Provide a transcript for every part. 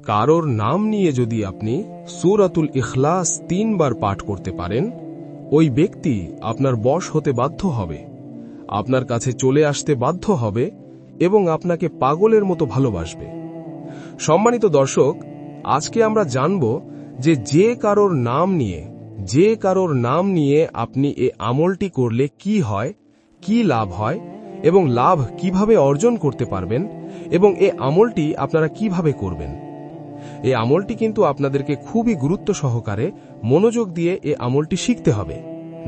কারোর নাম নিয়ে যদি আপনি সূরাতুল ইখলাস ৩ বার পাঠ করতে পারেন, ওই ব্যক্তি আপনার বশ হতে বাধ্য হবে, আপনার কাছে চলে আসতে বাধ্য হবে এবং আপনাকে পাগলের মতো ভালোবাসবে। সম্মানিত দর্শক, আজকে আমরা জানব যে কারোর নাম নিয়ে আপনি এ আমলটি করলে কি হয়, কি লাভ হয় এবং লাভ কিভাবে অর্জন করতে পারবেন এবং এ আমলটি আপনারা কিভাবে করবেন। এই আমলটি কিন্তু আপনাদেরকে খুবই গুরুত্ব সহকারে মনোযোগ দিয়ে এ আমলটি শিখতে হবে,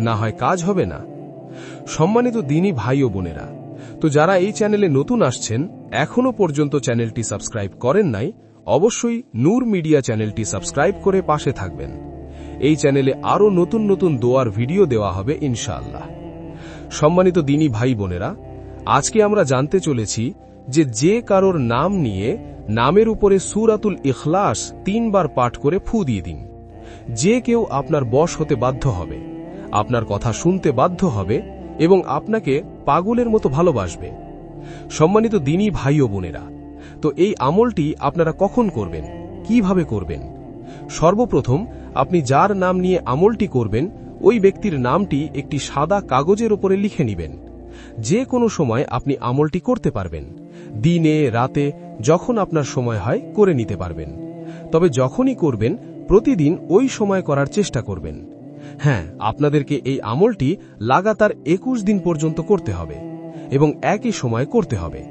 না হয় কাজ হবে না। সম্মানিত দ্বীনী ভাই ও বোনেরা, তো যারা এই চ্যানেলে নতুন আসছেন, এখনো পর্যন্ত চ্যানেলটি সাবস্ক্রাইব করেন নাই, অবশ্যই নূর মিডিয়া চ্যানেলটি সাবস্ক্রাইব করে পাশে থাকবেন। এই চ্যানেলে আরও নতুন নতুন দোয়ার ভিডিও দেওয়া হবে ইনশাআল্লাহ। সম্মানিত দ্বীনী ভাই বোনেরা, আজকে আমরা জানতে চলেছি যে কারোর নাম নিয়ে নামের উপরে সূরাতুল ইখলাস ৩ বার পাঠ করে ফু দিয়ে দিন। যে কেউ আপনার বশ হতে বাধ্য হবে, আপনার কথা শুনতে বাধ্য হবে এবং আপনাকে পাগলের মতো ভালোবাসবে। সম্মানিত দ্বীনী ভাই ও বোনেরা, তো এই আমলটি আপনারা কখন করবেন, কিভাবে করবেন? সর্বপ্রথম আপনি যার নাম নিয়ে আমলটি করবেন, ওই ব্যক্তির নামটি একটি সাদা কাগজের উপরে লিখে নেবেন। যে কোনো সময় আপনি আমলটি করতে পারবেন, দিনে রাতে যখন আপনার সময় হয় করে নিতে পারবেন। তবে যখনই করবেন, প্রতিদিন ওই সময় করার চেষ্টা করবেন। হ্যাঁ, আপনাদেরকে এই আমলটি লাগাতার ২১ দিন পর্যন্ত করতে হবে এবং একই সময় করতে হবে।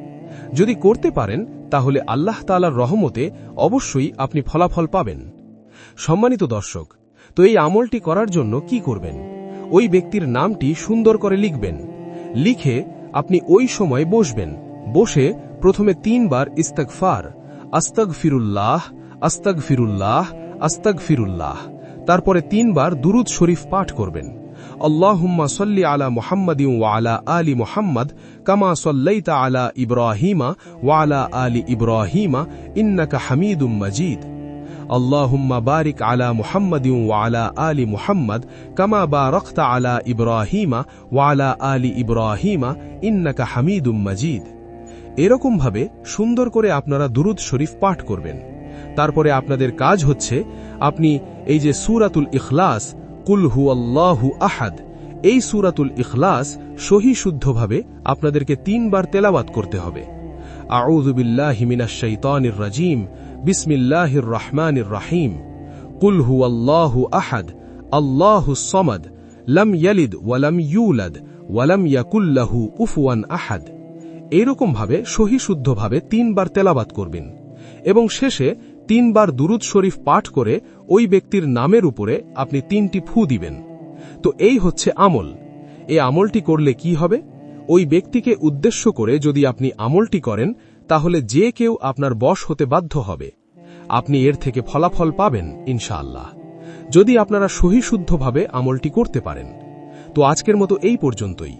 যদি করতে পারেন, তাহলে আল্লাহ তাআলার রহমতে অবশ্যই আপনি ফলাফল পাবেন। সম্মানিত দর্শক, তো এই আমলটি করার জন্য কি করবেন? ওই ব্যক্তির নামটি সুন্দর করে লিখবেন। লিখে আপনি ওই সময় বসবেন। বসে প্রথমে ৩ বার ইস্তিগফার, আস্তাগফিরুল্লাহ, আস্তাগফিরুল্লাহ, আস্তাগফিরুল্লাহ, তারপরে ৩ বার দুরূদ শরীফ পাঠ করবেন। আল্লাহুম্মা সাল্লি আলা মুহাম্মাদিন ওয়া আলা আলি মুহাম্মাদ কামা সাল্লাইতা আলা ইব্রাহিমা ওয়া আলা আলি ইব্রাহিমা ইন্নাকা হামিদুম মাজিদ। আল্লাহুম্মা বারিক আলা মুহাম্মাদিন ওয়া আলা আলি মুহাম্মাদ কামা বারাকতা আলা ইব্রাহিমা ওয়া আলা আলি ইব্রাহিমা ইন্নাকা হামিদুম মাজিদ। এরকম ভাবে সুন্দর করে আপনারা দুরূদ শরীফ পাঠ করবেন। তারপরে আপনাদের কাজ হচ্ছে, আপনি এই যে সূরাতুল ইখলাস, কুল হুয়াল্লাহু আহাদ, এই সূরাতুল ইখলাস সহি শুদ্ধভাবে আপনাদেরকে ৩ বার তেলাওয়াত করতে হবে। আউযু বিল্লাহি মিনাশ শাইতানির রাজীম, বিসমিল্লাহির রহমানির রহিম। কুল হুয়াল্লাহু আহাদ, আল্লাহুস সামাদ, লাম ইয়ালিদ ওয়া লাম ইউলাদ ওয়া লাম ইয়াকুল লাহু কুফুয়ান আহাদ। এইরকম ভাবে সহি শুদ্ধভাবে ৩ বার তেলাওয়াত করবেন এবং শেষে ৩ বার দুরূদ শরীফ পাঠ করে ওই ব্যক্তির নামের উপরে আপনি ৩টি ফু দিবেন। তো এই হচ্ছে আমল। এই আমলটি করলে কি হবে? ওই ব্যক্তিকে উদ্দেশ্য করে যদি আপনি আমলটি করেন, তাহলে যে কেউ আপনার বশ হতে বাধ্য হবে। আপনি এর থেকে ফলাফল পাবেন ইনশাআল্লাহ, যদি আপনারা সহি শুদ্ধভাবে আমলটি করতে পারেন। তো আজকের মতো এই পর্যন্তই।